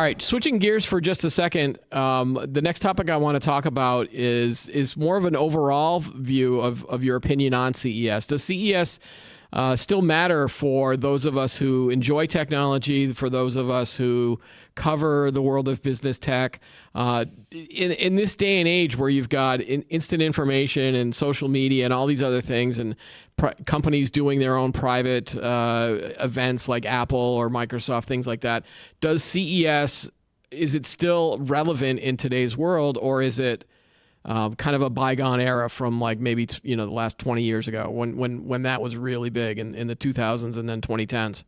All right, switching gears for just a second. The next topic I want to talk about is more of an overall view of your opinion on CES. Does CES still matter for those of us who enjoy technology, for those of us who cover the world of business tech? In this day and age where you've got instant information and social media and all these other things, and companies doing their own private events like Apple or Microsoft, things like that, does CES, is it still relevant in today's world, or is it kind of a bygone era from like maybe the last 20 years ago when that was really big in the 2000s and then 2010s?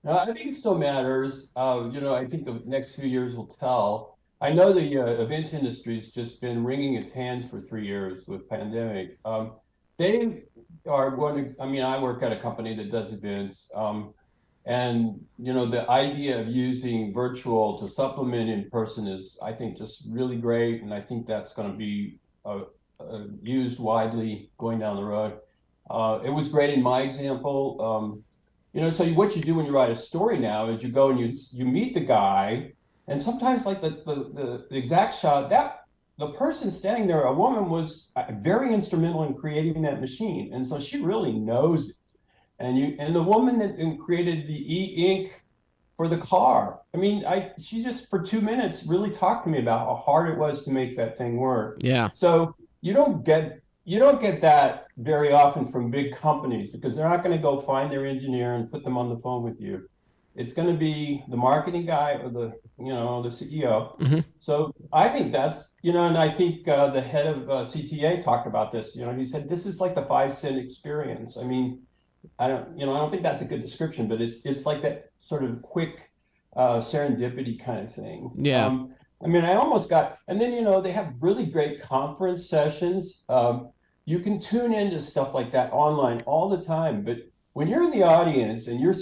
I think it still matters. I think the next few years will tell. I know the events industry's just been wringing its hands for 3 years with pandemic. They are going to, I mean, I work at a company that does events. And the idea of using virtual to supplement in person is, I think, just really great, and I think that's going to be used widely going down the road. It was great in my example. So what you do when you write a story now is you go and you meet the guy, and sometimes like the exact shot, that the person standing there, a woman, was very instrumental in creating that machine, and so she really knows it. And the woman that created the e-ink for the car, I mean, she just for 2 minutes really talked to me about how hard it was to make that thing work. Yeah. So you don't get that very often from big companies, because they're not going to go find their engineer and put them on the phone with you. It's going to be the marketing guy or the CEO. Mm-hmm. So I think that's, and I think the head of CTA talked about this. He said this is like the 5-cent experience. I mean, I don't think that's a good description, but it's like that sort of quick serendipity kind of thing. Yeah. I mean, I almost got, and then, they have really great conference sessions. You can tune into stuff like that online all the time, but when you're in the audience and your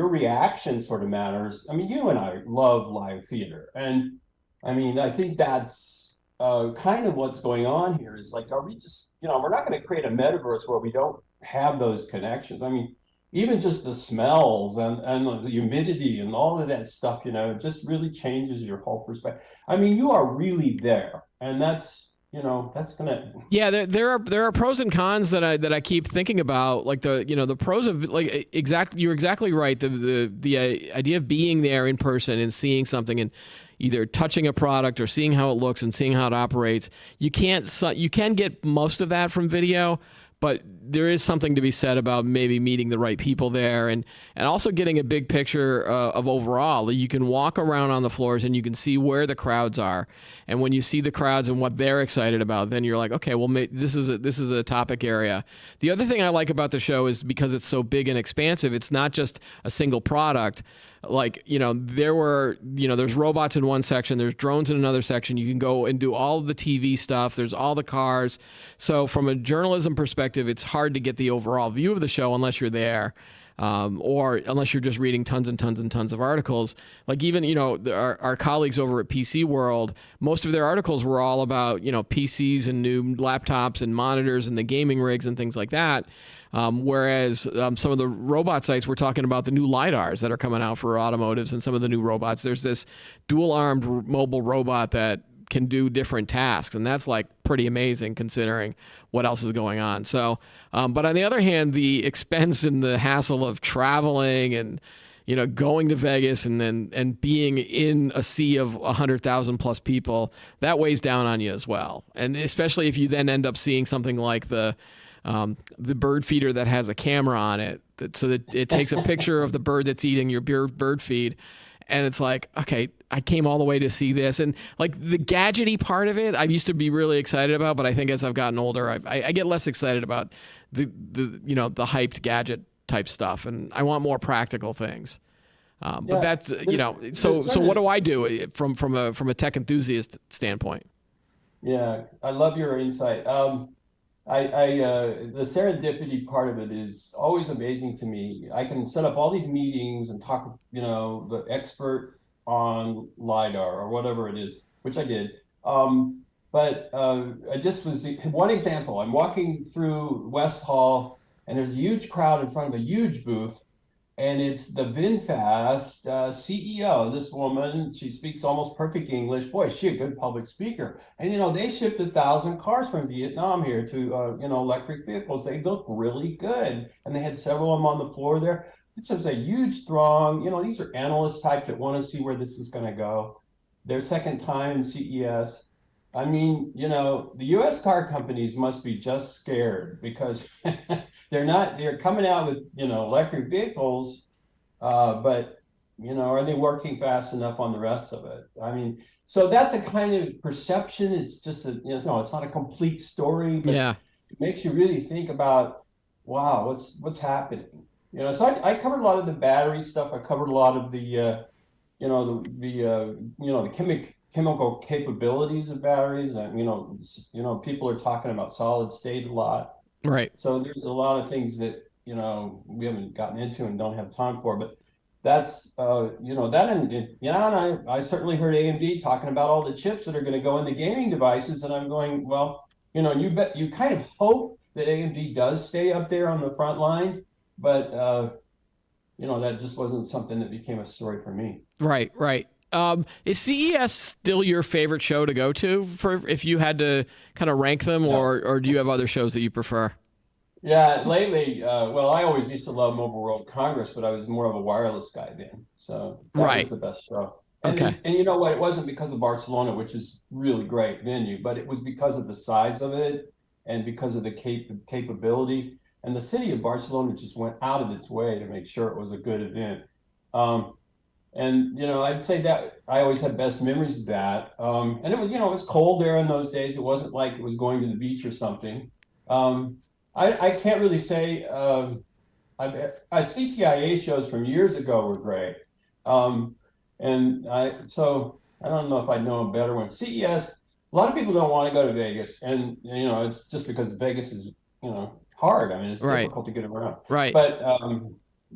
reaction sort of matters. I mean, you and I love live theater. And I mean, I think that's kind of what's going on here is like, are we just, we're not going to create a metaverse where we don't have those connections. I mean, even just the smells and the humidity and all of that stuff, just really changes your whole perspective. I mean, you are really there, and that's gonna. Yeah, there are pros and cons that I keep thinking about, like the pros of like you're exactly right. The idea of being there in person and seeing something and either touching a product or seeing how it looks and seeing how it operates. You can get most of that from video, but there is something to be said about maybe meeting the right people there and also getting a big picture of overall. You can walk around on the floors and you can see where the crowds are. And when you see the crowds and what they're excited about, then you're like, okay, well, this is a topic area. The other thing I like about the show is because it's so big and expansive, it's not just a single product. Like, there's robots in one section, there's drones in another section. You can go and do all of the TV stuff. There's all the cars. So from a journalism perspective, it's hard to get the overall view of the show unless you're there. Or unless you're just reading tons and tons and tons of articles. Like even, our colleagues over at PC World, most of their articles were all about, PCs and new laptops and monitors and the gaming rigs and things like that. Whereas some of the robot sites were talking about the new LiDARs that are coming out for automotives and some of the new robots. There's this dual-armed mobile robot that can do different tasks, and that's like pretty amazing considering what else is going on. So, but on the other hand, the expense and the hassle of traveling and going to Vegas and being in a sea of 100,000 plus people, that weighs down on you as well. And especially if you then end up seeing something like the bird feeder that has a camera on it, so that it takes a picture of the bird that's eating your bird feed. And it's like, okay, I came all the way to see this. And like the gadgety part of it, I used to be really excited about, but I think as I've gotten older, I get less excited about the hyped gadget type stuff. And I want more practical things. But that's, so what do I do from a tech enthusiast standpoint? Yeah, I love your insight. The serendipity part of it is always amazing to me. I can set up all these meetings and talk, the expert on LiDAR or whatever it is, which I did. But I just was one example. I'm walking through West Hall and there's a huge crowd in front of a huge booth. and it's the VinFast CEO. This woman, she speaks almost perfect English. Boy, is she a good public speaker. And they shipped 1,000 cars from Vietnam here to electric vehicles. They look really good, and they had several of them on the floor there. It's just a huge throng. These are analyst types that want to see where this is going to go. Their second time in CES. I mean, the U.S. car companies must be just scared because they're coming out with, electric vehicles, but, are they working fast enough on the rest of it? I mean, so that's a kind of perception. It's just it's not a complete story, but Yeah. it makes you really think about, wow, what's happening? So I covered a lot of the battery stuff. I covered a lot of the, the chemical capabilities of batteries, and people are talking about solid state a lot. Right. So there's a lot of things that we haven't gotten into and don't have time for, but that's and I certainly heard AMD talking about all the chips that are going to go in the gaming devices, and I'm going, well, you kind of hope that AMD does stay up there on the front line, but that just wasn't something that became a story for me. Right. Is CES still your favorite show to go to for if you had to kind of rank them, or do you have other shows that you prefer? Yeah, lately, well, I always used to love Mobile World Congress, but I was more of a wireless guy then. So that was the best show. And you know what? It wasn't because of Barcelona, which is really great venue, but it was because of the size of it and because of the capability. And the city of Barcelona just went out of its way to make sure it was a good event. And I'd say that I always had best memories of that. And it was, it was cold there in those days. It wasn't like it was going to the beach or something. I can't really say. CTIA shows from years ago were great. So I don't know if I know a better one. CES. A lot of people don't want to go to Vegas, and it's just because Vegas is hard. I mean, it's difficult to get around. Right. But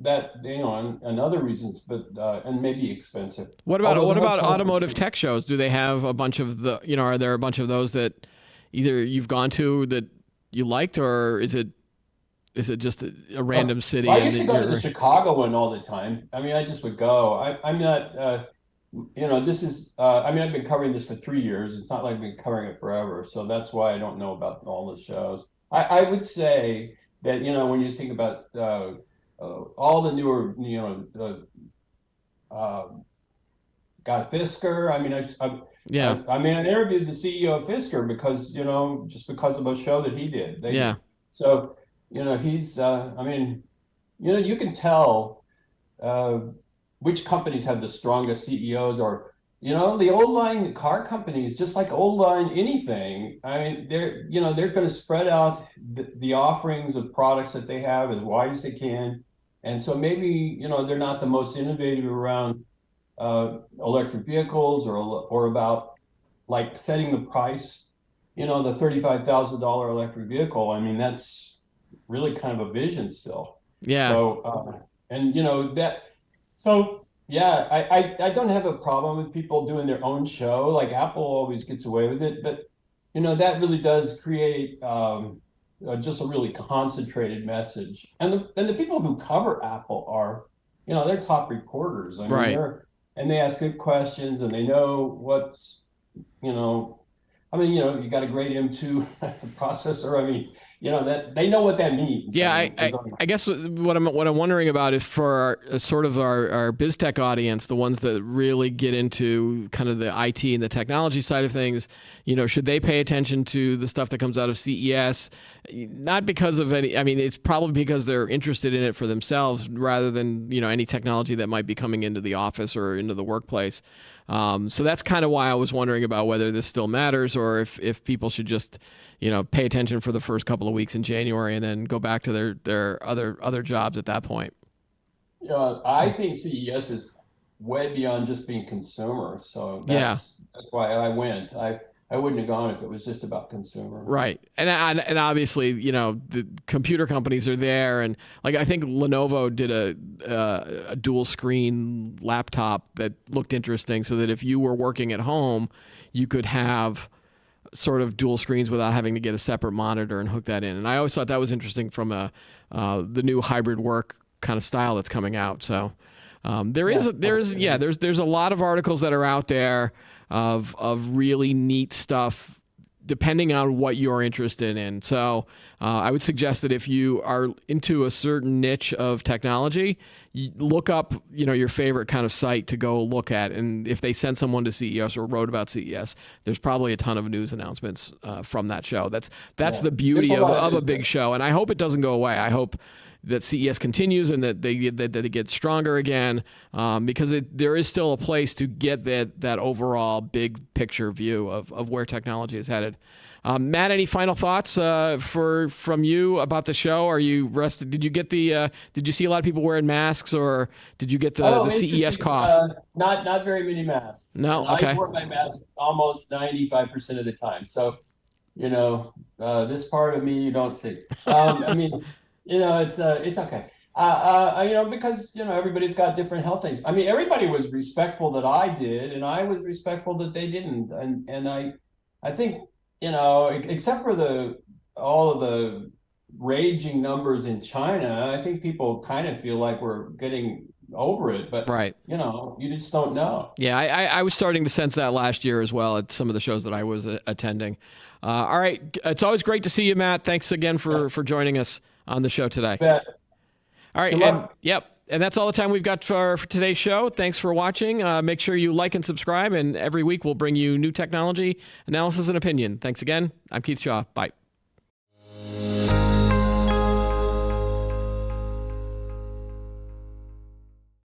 that and other reasons, but and maybe expensive. What about automotive tech shows? Do they have a bunch of are there a bunch of those that either you've gone to that you liked, or is it just a random city? I used to go to the Chicago one all the time. I mean, I just would go. I'm not this is I've been covering this for 3 years. It's not like I've been covering it forever, so that's why I don't know about all the shows. I would say that when you think about all the newer Fisker. I mean, I interviewed the CEO of Fisker because just because of a show that he did. So he's you can tell which companies have the strongest CEOs, or the old line car companies, just like old line anything. I mean, they're going to spread out the offerings of products that they have as wide as they can. And so maybe, they're not the most innovative around electric vehicles or about like setting the price, the $35,000 electric vehicle. I mean, that's really kind of a vision still. Yeah. So, I don't have a problem with people doing their own show. Like Apple always gets away with it, but that really does create just a really concentrated message. And the people who cover Apple are, they're top reporters. I mean, and they ask good questions, and they know what's, you got a great M2 processor. I mean, that they know what that means. Yeah, I guess what I'm wondering about is for our BizTech audience, the ones that really get into kind of the IT and the technology side of things, should they pay attention to the stuff that comes out of CES? Not because of any, I mean, it's probably because they're interested in it for themselves rather than, any technology that might be coming into the office or into the workplace. So that's kind of why I was wondering about whether this still matters, or if people should just, pay attention for the first couple of weeks in January and then go back to their other jobs at that point. I think CES is way beyond just being consumer. So that's why I went. I wouldn't have gone if it was just about consumer. Right. And obviously, the computer companies are there. And like, I think Lenovo did a dual screen laptop that looked interesting, so that if you were working at home, you could have sort of dual screens without having to get a separate monitor and hook that in. And I always thought that was interesting from the new hybrid work kind of style that's coming out. So there's a lot of articles that are out there of really neat stuff, depending on what you're interested in. So I would suggest that if you are into a certain niche of technology, you look up, your favorite kind of site to go look at. And if they sent someone to CES or wrote about CES, there's probably a ton of news announcements from that show. That's the beauty of a big show. And I hope it doesn't go away. I hope that CES continues and that they get stronger again, because there is still a place to get that overall big picture view of where technology is headed. Matt, any final thoughts from you about the show? Are you rested? Did you get did you see a lot of people wearing masks, or did you get the CES cough? Not very many masks. No, and okay. I wore my mask almost 95% of the time. So, this part of me you don't see. I mean, it's okay. Because everybody's got different health things. I mean, everybody was respectful that I did, and I was respectful that they didn't. And I think, except for all of the raging numbers in China, I think people kind of feel like we're getting over it. But right, you just don't know. Yeah, I was starting to sense that last year as well at some of the shows that I was attending. All right, it's always great to see you, Matt. Thanks again for joining us on the show today. Bet. All right, and that's all the time we've got for today's show. Thanks for watching. Make sure you like and subscribe, and every week we'll bring you new technology, analysis, and opinion. Thanks again. I'm Keith Shaw. Bye.